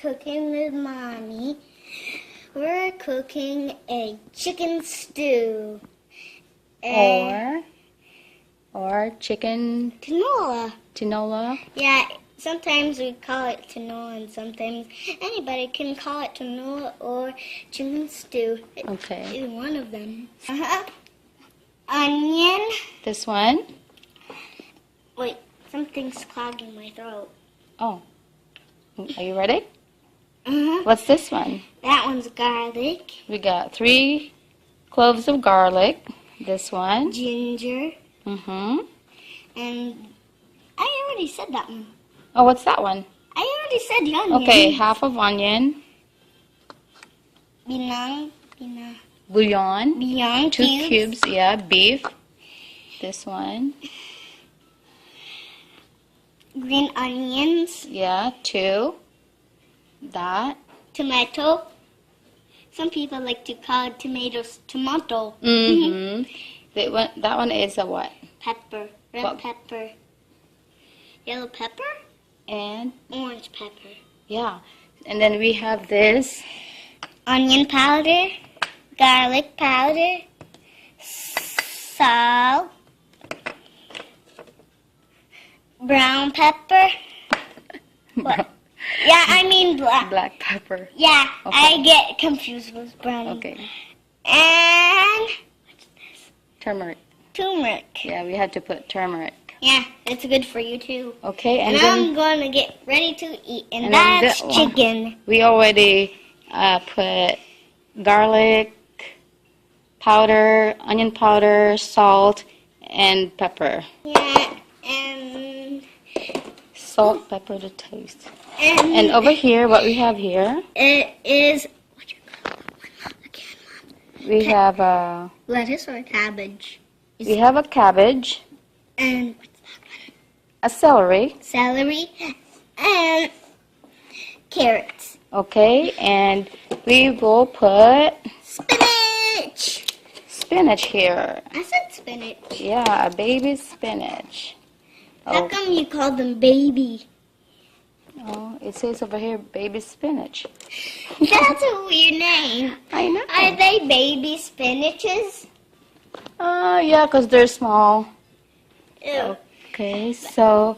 cooking with Mommy. We're cooking a chicken stew. Or chicken Tinola. Yeah, sometimes we call it tinola, and sometimes anybody can call it tinola or chicken stew. Okay. Either one of them. Onion. This one? Wait, something's clogging my throat. Oh. Are you ready? Uh-huh. What's this one? That one's garlic. We got 3 cloves of garlic. This one. Ginger. Mm-hmm. And I already said that one. Oh, what's that one? I already said the onion. Okay, half of onion. Bouillon. 2 cubes. Yeah, beef. This one. Green onions. Yeah, 2. That. Tomato. Some people like to call it tomato. Mm-hmm. That one is a what? Pepper. Red pepper. Yellow pepper. And? Orange pepper. Yeah. And then we have this. Onion powder. Garlic powder. Salt. Brown pepper. What? Yeah, I mean black. Black pepper. Yeah, Okay. I get confused with brown. Okay. And what's this? Turmeric. Turmeric. Yeah, we had to put turmeric. Yeah, it's good for you too. Okay, And then I'm gonna get ready to eat, and and then that's that one. chicken. We already put garlic powder, onion powder, salt, and pepper. Yeah, and Salt, pepper to taste. and And over here, what we have here, it is. we have a Lettuce or cabbage. cabbage, And a celery, celery and carrots. okay, and we will put Spinach. here. I said spinach. Yeah, a baby spinach. How Oh, come you call them baby? oh, it says over here baby spinach. That's a weird name. I know. Are they baby spinaches? Yeah, because they're small. Ew. Okay, so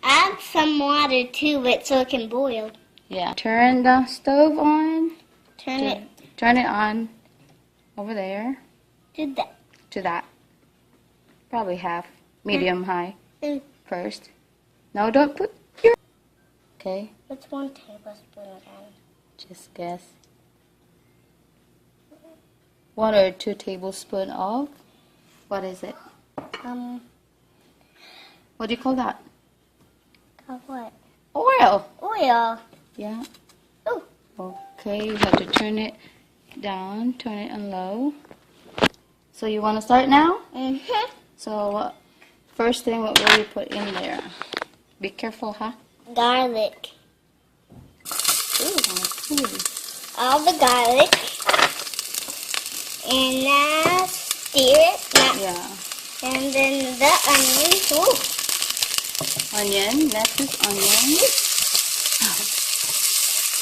Add some water to it so it can boil. yeah, turn the stove on. Turn Turn it on over there it to that. to that. Probably half, medium high first. No, don't put your. Okay, What's 1 tablespoon of that? just guess. 1 or 2 tablespoons of. What is it? What do you call that? Of what? Oil. Oil. Yeah. Oh. Okay, you have to turn it down, turn it on low. So you want to start now? Mm-hmm. So first thing, what will you put in there? Be careful, huh? Garlic. Ooh, okay. All the garlic. And now stir it. Yeah. And then the onion. Ooh. Onion. Next is onion.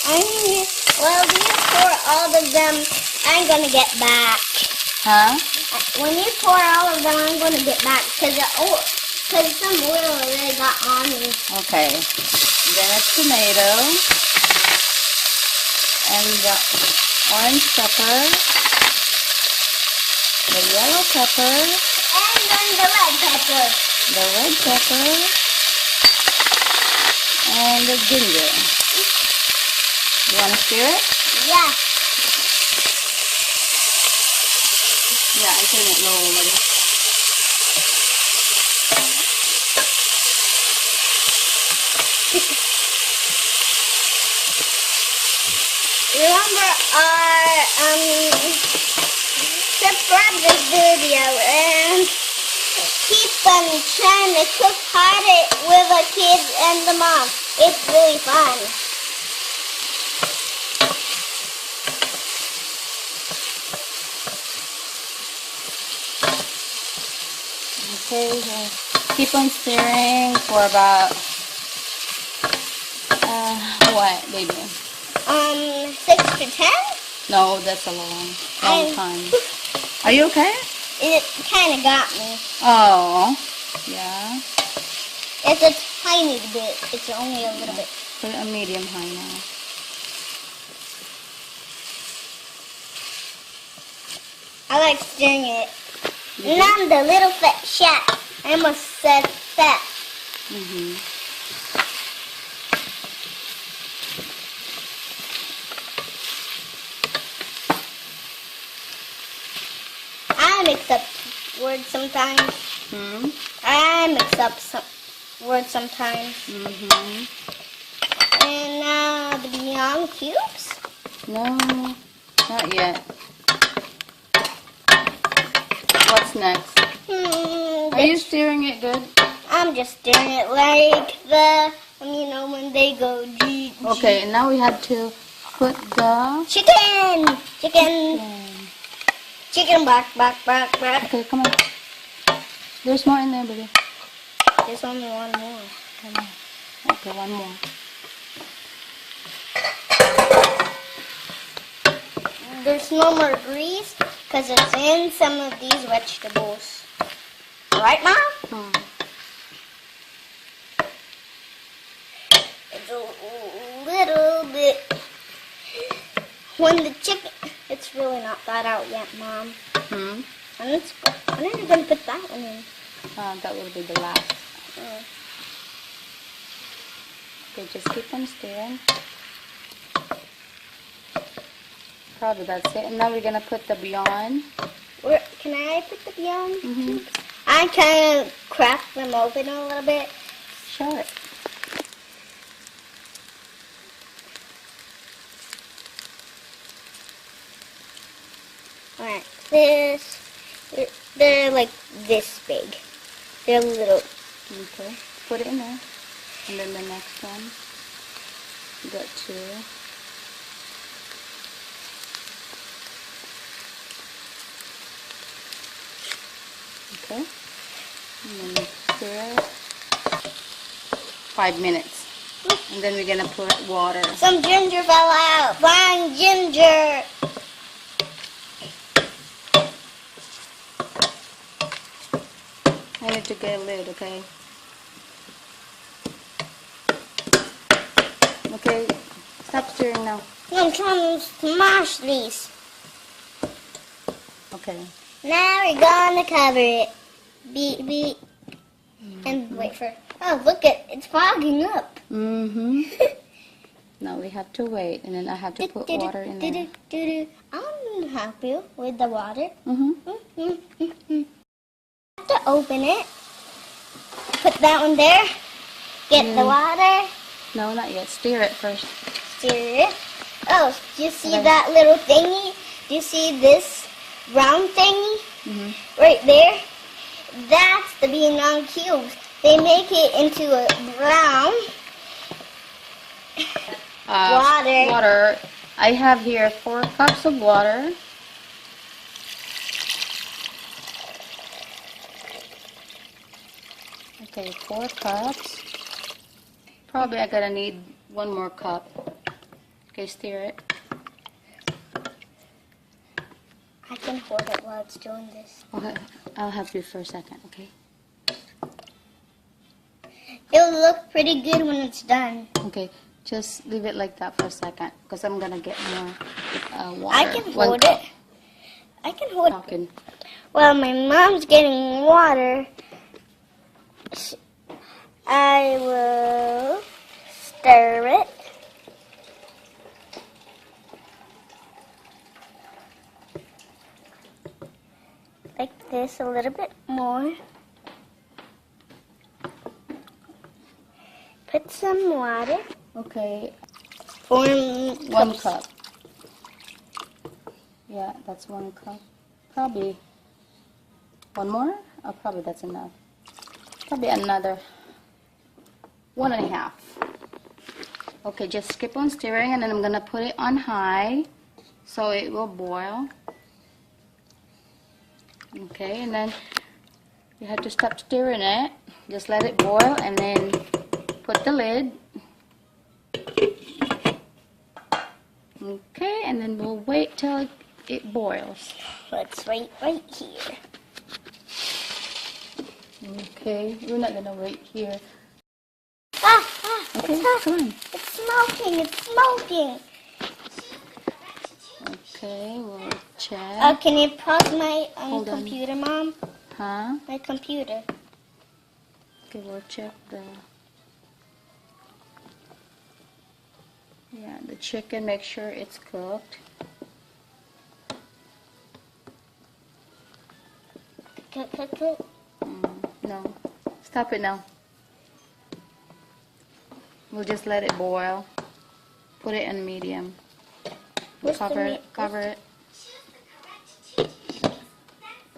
Onion. Well, you pour all of them. I'm gonna get back. Huh? When you pour all of them, I'm gonna get back because some oil already got on me. Okay. Then a tomato. And the orange pepper. The yellow pepper. And then the red pepper. The red pepper. And the ginger. You want to stir it? Yeah. Yeah, I turn it low already. Remember subscribe this video and keep on trying to cook harder with the kids and the mom. It's really fun. Okay, keep on stirring for about, what, baby? 6 to 10? No, that's a long time. Are you okay? It kind of got me. Oh, yeah. It's a tiny bit. It's only a little bit. Put it on medium high now. I like stirring it. And I'm the little fat shat. I almost said fat. I mix up words sometimes. I mix up some words sometimes. And now the Beyond cubes? No, not yet. What's next? Are you stirring it good? I'm just stirring it like the, when they go G. Okay, and now we have to put the Chicken back. Okay, come on. There's more in there, baby. There's only one more. Come on. Okay, one more. There's no more grease because it's in some of these vegetables. Right, Mom? It's a little bit. When the chicken, it's really not that out yet, Mom. And when are you going to put that one in? That will be the last. Okay, just keep on stirring. Probably that's it. And now we're gonna put the Beyond. Can I put the Beyond? I kind of crack them open a little bit. Sure. Alright, they're like this big. They're little. Okay, put it in there. And then the next one. You got 2. Okay. And then stir it. 5 minutes. And then we're gonna put water. Some ginger fell out. Blind ginger. I need to get a lid, okay? Okay, stop stirring now. I'm trying to smash these. Okay. Now we're gonna cover it. Beat. And wait for. Oh, look it's fogging up. Now we have to wait, and then I have to put water in there. I'm happy with the water. Have to open it. Put that one there. Get the water. No, not yet. Stir it first. Stir it. Oh, do you see that little thingy? Do you see this brown thingy? Right there? That's the Beyond cubes. They make it into a brown water. I have here 4 cups of water. Okay, 4 cups. Probably I'm gonna need 1 more cup. Okay, stir it. I can hold it while it's doing this. Okay, I'll help you for a second, okay? It'll look pretty good when it's done. Okay, just leave it like that for a second, because I'm gonna get more water. I can hold it. I can hold it. While my mom's getting water, I will stir it. Like this, a little bit more. Put some water. Okay. 1 cup. Yeah, that's 1 cup. Probably 1 more? Oh, probably that's enough. Probably another 1.5. Okay, just keep on stirring, and then I'm gonna put it on high so it will boil. Okay, and then you have to stop stirring it. Just let it boil, and then put the lid. Okay, and then we'll wait till it boils. Let's wait right here. Okay, we're not gonna wait here. Okay, It's hot. come on. It's smoking. It's smoking. Okay, we'll check. Can you pause my Hold on. computer, Mom? Huh? My computer. Okay, we'll check the chicken. Make sure it's cooked. Cook. No, stop it now. We'll just let it boil. Put it in medium. We'll cover it.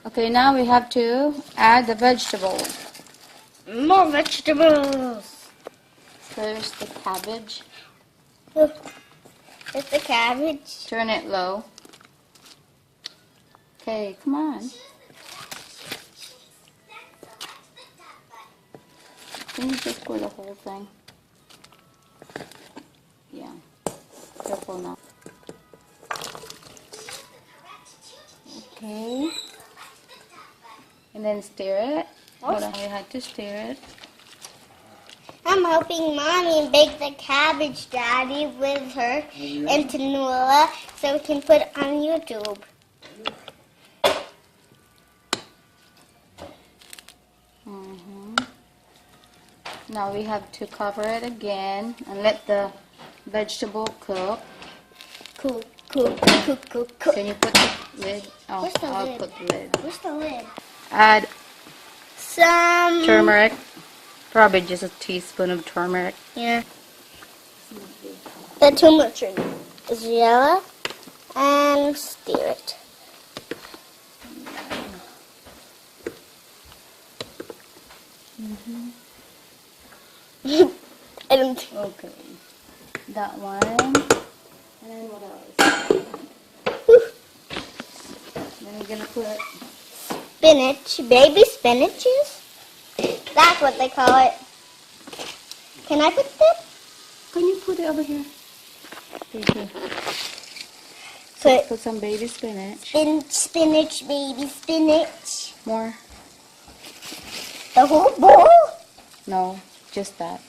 Okay, now we have to add the vegetables. More vegetables. First, the cabbage. It's the cabbage. Turn it low. Okay, come on. Can you just pour the whole thing? Yeah. Careful now. Okay. And then stir it. Hold on, we had to stir it. I'm helping Mommy bake the cabbage, Daddy, with her and Tinola, so we can put it on YouTube. Now we have to cover it again and let the vegetable cook. Cook. Can you put the lid? Oh, Where's the I'll lid? put the lid. Where's the lid? Add Some turmeric. Probably just a teaspoon of turmeric. Yeah. The turmeric is yellow, and stir it. I don't. Okay. That one. And then what else? Then we're gonna put Spinach, baby spinaches. That's what they call it. Can I put this? Can you put it over here? Here. Put Put some baby spinach. spinach, baby spinach. More? The whole bowl? No, just that.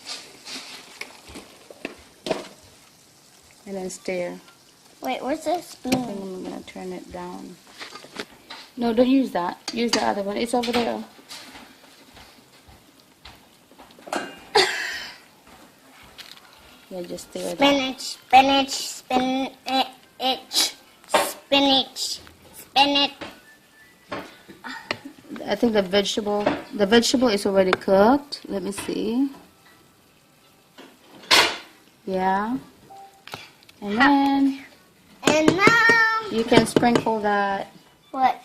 And then stir. Wait, where's the I spoon? think I'm gonna turn it down. No, don't use that. Use the other one. It's over there. Yeah, just stir it. Spinach. I think the vegetable is already cooked. Let me see. Yeah. And then And now, you can sprinkle that. what?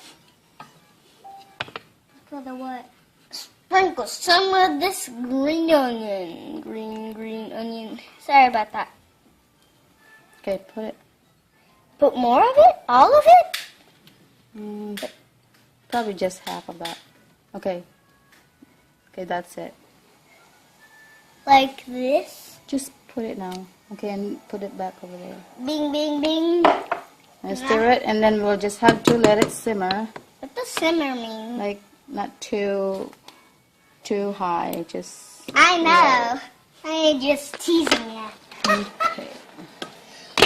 For the what? Sprinkle some of this green onion. Green onion. Sorry about that. Okay, put it. Put more of it? All of it? Probably just half of that. Okay. Okay, that's it. Like this? Just put it now. Okay, and put it back over there. Bing, bing, bing. And stir it, and then we'll just have to let it simmer. What does simmer mean? Like, not too high, just... I know. I'm just teasing you. Okay.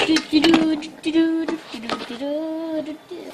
Do, do, do, do, do, do, do, do, do, do.